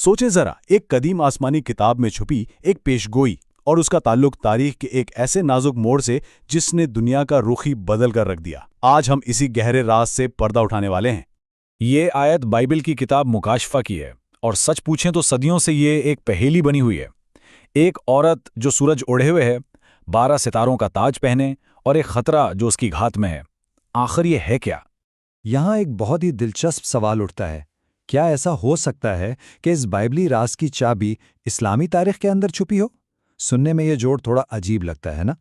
سوچیں ذرا، ایک قدیم آسمانی کتاب میں چھپی ایک پیشگوئی اور اس کا تعلق تاریخ کے ایک ایسے نازک موڑ سے جس نے دنیا کا رخ ہی بدل کر رکھ دیا۔ آج ہم اسی گہرے راز سے پردہ اٹھانے والے ہیں۔ یہ آیت بائبل کی کتاب مکاشفہ کی ہے، اور سچ پوچھیں تو صدیوں سے یہ ایک پہیلی بنی ہوئی ہے۔ ایک عورت جو سورج اوڑھے ہوئے ہے، 12 ستاروں کا تاج پہنے، اور ایک خطرہ جو اس کی گھات میں ہے۔ آخر یہ ہے کیا؟ یہاں ایک بہت ہی دلچسپ سوال اٹھتا ہے، کیا ایسا ہو سکتا ہے کہ اس بائبلی راز کی چابی اسلامی تاریخ کے اندر چھپی ہو؟ سننے میں یہ جوڑ تھوڑا عجیب لگتا ہے نا؟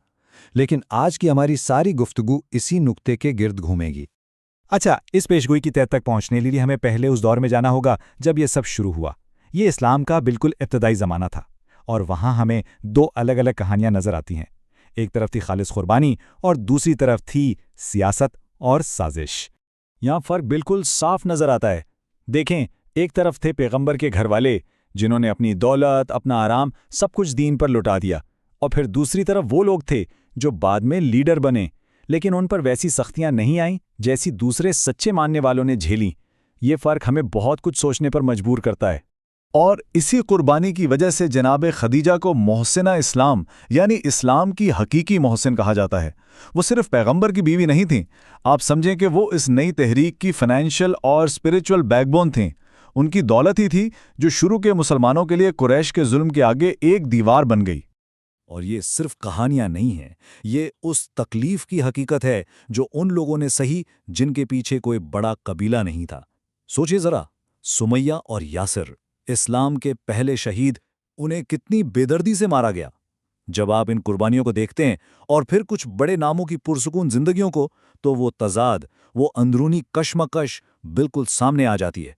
لیکن آج کی ہماری ساری گفتگو اسی نقطے کے گرد گھومے گی۔ اچھا، اس پیشگوئی کی تہہ تک پہنچنے لیے ہمیں پہلے اس دور میں جانا ہوگا جب یہ سب شروع ہوا۔ یہ اسلام کا بالکل ابتدائی زمانہ تھا، اور وہاں ہمیں 2 الگ الگ کہانیاں نظر آتی ہیں۔ ایک طرف تھی خالص قربانی اور دوسری طرف تھی سیاست اور سازش۔ یہاں فرق بالکل صاف نظر آتا ہے۔ دیکھیں، ایک طرف تھے پیغمبر کے گھر والے جنہوں نے اپنی دولت، اپنا آرام، سب کچھ دین پر لٹا دیا، اور پھر دوسری طرف وہ لوگ تھے جو بعد میں لیڈر بنے، لیکن ان پر ویسی سختیاں نہیں آئیں جیسی دوسرے سچے ماننے والوں نے جھیلیں۔ یہ فرق ہمیں بہت کچھ سوچنے پر مجبور کرتا ہے۔ اور اسی قربانی کی وجہ سے جناب خدیجہ کو محسنہ اسلام یعنی اسلام کی حقیقی محسن کہا جاتا ہے۔ وہ صرف پیغمبر کی بیوی نہیں تھیں، آپ سمجھیں کہ وہ اس نئی تحریک کی فائنینشل اور اسپریچول بیک بون تھیں۔ ان کی دولت ہی تھی جو شروع کے مسلمانوں کے لیے قریش کے ظلم کے آگے ایک دیوار بن گئی۔ اور یہ صرف کہانیاں نہیں ہیں، یہ اس تکلیف کی حقیقت ہے جو ان لوگوں نے سہی جن کے پیچھے کوئی بڑا قبیلہ نہیں تھا۔ سوچئے ذرا، سمیہ اور یاسر، اسلام کے پہلے شہید، انہیں کتنی بے دردی سے مارا گیا۔ جب آپ ان قربانیوں کو دیکھتے ہیں اور پھر کچھ بڑے ناموں کی پرسکون زندگیوں کو، تو وہ تضاد، وہ اندرونی کشمکش بالکل سامنے آ جاتی ہے۔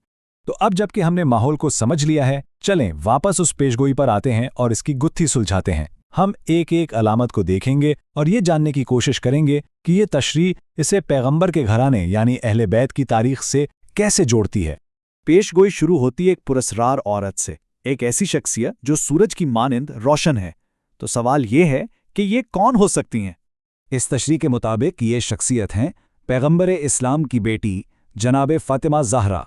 تو اب جب کہ ہم نے ماحول کو سمجھ لیا ہے، چلیں واپس اس پیشگوئی پر آتے ہیں اور اس کی گتھی سلجھاتے ہیں۔ ہم ایک ایک علامت کو دیکھیں گے اور یہ جاننے کی کوشش کریں گے کہ یہ تشریح اسے پیغمبر کے گھرانے یعنی اہل بیت کی تاریخ سے کیسے جوڑتی ہے۔ پیشگوئی شروع ہوتی ہے ایک پراسرار عورت سے، ایک ایسی شخصیت جو سورج کی مانند روشن ہے۔ تو سوال یہ ہے کہ یہ کون ہو سکتی ہیں؟ اس تشریح کے مطابق یہ شخصیت ہیں پیغمبر اسلام کی بیٹی جناب فاطمہ زہرا،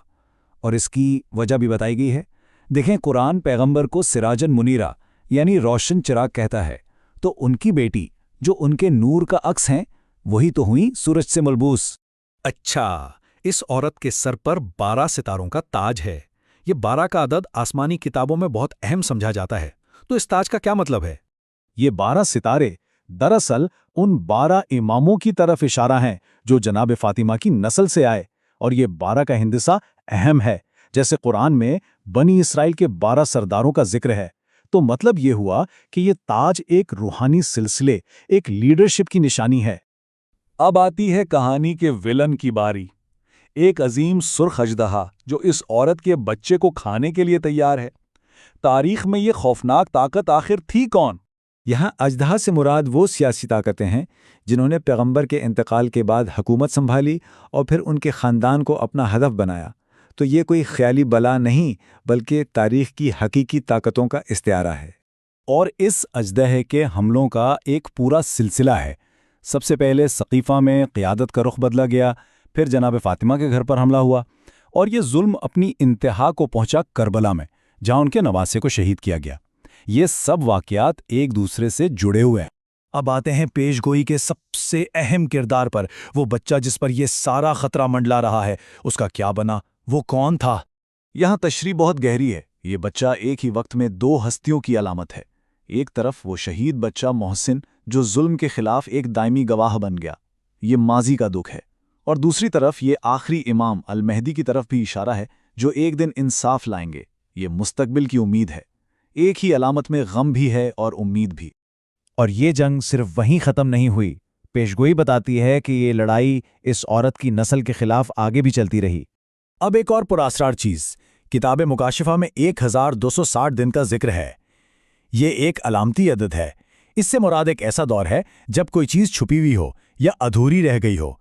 اور اس کی وجہ بھی بتائی گئی ہے۔ دیکھیں، قرآن پیغمبر کو سراجن منیرہ یعنی روشن چراغ کہتا ہے، تو ان کی بیٹی جو ان کے نور کا عکس ہیں، وہی تو ہوئیں سورج سے ملبوس۔ اچھا، اس عورت کے سر پر 12 ستاروں کا تاج ہے۔ یہ 12 کا عدد آسمانی کتابوں میں بہت اہم سمجھا جاتا ہے، تو اس تاج کا کیا مطلب ہے؟ یہ 12 ستارے دراصل ان 12 اماموں کی طرف اشارہ ہیں جو جناب فاطمہ کی نسل سے آئے، اور یہ 12 کا ہندسہ اہم ہے، جیسے قرآن میں بنی اسرائیل کے 12 سرداروں کا ذکر ہے۔ تو مطلب یہ ہوا کہ یہ تاج ایک روحانی سلسلے، ایک لیڈرشپ کی نشانی ہے۔ اب آتی ہے کہانی کے ویلن کی باری، ایک عظیم سرخ اژدہا جو اس عورت کے بچے کو کھانے کے لیے تیار ہے۔ تاریخ میں یہ خوفناک طاقت آخر تھی کون؟ یہاں اژدہا سے مراد وہ سیاسی طاقتیں ہیں جنہوں نے پیغمبر کے انتقال کے بعد حکومت سنبھالی اور پھر ان کے خاندان کو اپنا ہدف بنایا۔ تو یہ کوئی خیالی بلا نہیں، بلکہ تاریخ کی حقیقی طاقتوں کا استعارہ ہے۔ اور اس اژدہے کے حملوں کا ایک پورا سلسلہ ہے۔ سب سے پہلے ثقیفہ میں قیادت کا رخ بدلا گیا، پھر جناب فاطمہ کے گھر پر حملہ ہوا، اور یہ ظلم اپنی انتہا کو پہنچا کربلا میں، جہاں ان کے نواسے کو شہید کیا گیا۔ یہ سب واقعات ایک دوسرے سے جڑے ہوئے ہیں۔ اب آتے ہیں پیشگوئی کے سب سے اہم کردار پر، وہ بچہ جس پر یہ سارا خطرہ منڈلا رہا ہے، اس کا کیا بنا؟ وہ کون تھا؟ یہاں تشریح بہت گہری ہے۔ یہ بچہ ایک ہی وقت میں 2 ہستیوں کی علامت ہے۔ ایک طرف وہ شہید بچہ محسن جو ظلم کے خلاف ایک دائمی گواہ بن گیا، یہ ماضی کا دکھ ہے، اور دوسری طرف یہ آخری امام المہدی کی طرف بھی اشارہ ہے جو ایک دن انصاف لائیں گے، یہ مستقبل کی امید ہے۔ ایک ہی علامت میں غم بھی ہے اور امید بھی۔ اور یہ جنگ صرف وہیں ختم نہیں ہوئی، پیشگوئی بتاتی ہے کہ یہ لڑائی اس عورت کی نسل کے خلاف آگے بھی چلتی رہی۔ اب ایک اور پراسرار چیز، کتاب مکاشفہ میں 1260 دن کا ذکر ہے۔ یہ ایک علامتی عدد ہے۔ اس سے مراد ایک ایسا دور ہے جب کوئی چیز چھپی ہوئی ہو یا ادھوری رہ گئی ہو،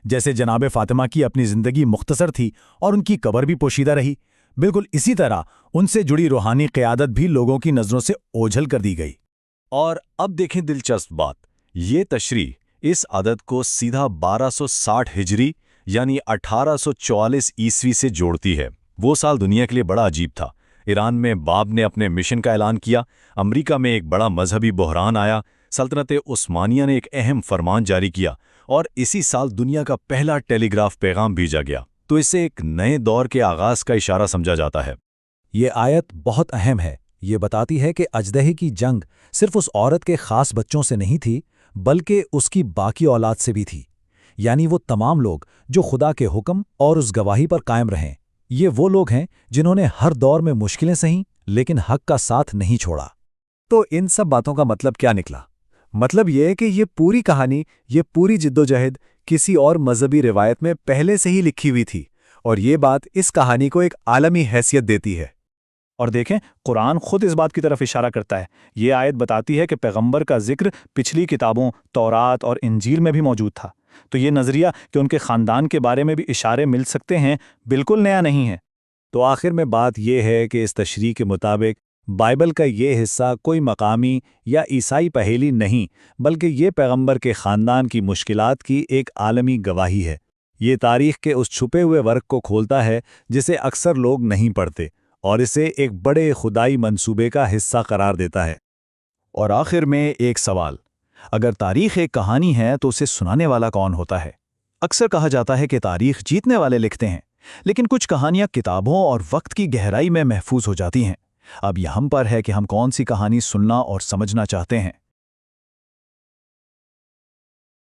جیسے جناب فاطمہ کی اپنی زندگی مختصر تھی اور ان کی قبر بھی پوشیدہ رہی۔ بالکل اسی طرح ان سے جڑی روحانی قیادت بھی لوگوں کی نظروں سے اوجھل کر دی گئی۔ اور اب دیکھیں دلچسپ بات، یہ تشریح اس عدد کو سیدھا 1260 ہجری یعنی 1844 عیسوی سے جوڑتی ہے۔ وہ سال دنیا کے لیے بڑا عجیب تھا۔ ایران میں باب نے اپنے مشن کا اعلان کیا، امریکہ میں ایک بڑا مذہبی بحران آیا، سلطنت عثمانیہ نے ایک اہم فرمان جاری کیا، اور اسی سال دنیا کا پہلا ٹیلی گراف پیغام بھیجا گیا۔ تو اسے ایک نئے دور کے آغاز کا اشارہ سمجھا جاتا ہے۔ یہ آیت بہت اہم ہے۔ یہ بتاتی ہے کہ اژدہے کی جنگ صرف اس عورت کے خاص بچوں سے نہیں تھی، بلکہ اس کی باقی اولاد سے بھی تھی، یعنی وہ تمام لوگ جو خدا کے حکم اور اس گواہی پر قائم رہیں۔ یہ وہ لوگ ہیں جنہوں نے ہر دور میں مشکلیں سہیں لیکن حق کا ساتھ نہیں چھوڑا۔ تو ان سب باتوں کا مطلب کیا نکلا؟ مطلب یہ ہے کہ یہ پوری کہانی، یہ پوری جدوجہد کسی اور مذہبی روایت میں پہلے سے ہی لکھی ہوئی تھی، اور یہ بات اس کہانی کو ایک عالمی حیثیت دیتی ہے۔ اور دیکھیں، قرآن خود اس بات کی طرف اشارہ کرتا ہے۔ یہ آیت بتاتی ہے کہ پیغمبر کا ذکر پچھلی کتابوں تورات اور انجیل میں بھی موجود تھا، تو یہ نظریہ کہ ان کے خاندان کے بارے میں بھی اشارے مل سکتے ہیں بالکل نیا نہیں ہے۔ تو آخر میں بات یہ ہے کہ اس تشریح کے مطابق بائبل کا یہ حصہ کوئی مقامی یا عیسائی پہیلی نہیں، بلکہ یہ پیغمبر کے خاندان کی مشکلات کی ایک عالمی گواہی ہے۔ یہ تاریخ کے اس چھپے ہوئے ورق کو کھولتا ہے جسے اکثر لوگ نہیں پڑھتے، اور اسے ایک بڑے خدائی منصوبے کا حصہ قرار دیتا ہے۔ اور آخر میں ایک سوال، اگر تاریخ ایک کہانی ہے تو اسے سنانے والا کون ہوتا ہے؟ اکثر کہا جاتا ہے کہ تاریخ جیتنے والے لکھتے ہیں، لیکن کچھ کہانیاں کتابوں اور وقت کی گہرائی میں محفوظ ہو جاتی ہیں۔ اب یہ ہم پر ہے کہ ہم کون سی کہانی سننا اور سمجھنا چاہتے ہیں۔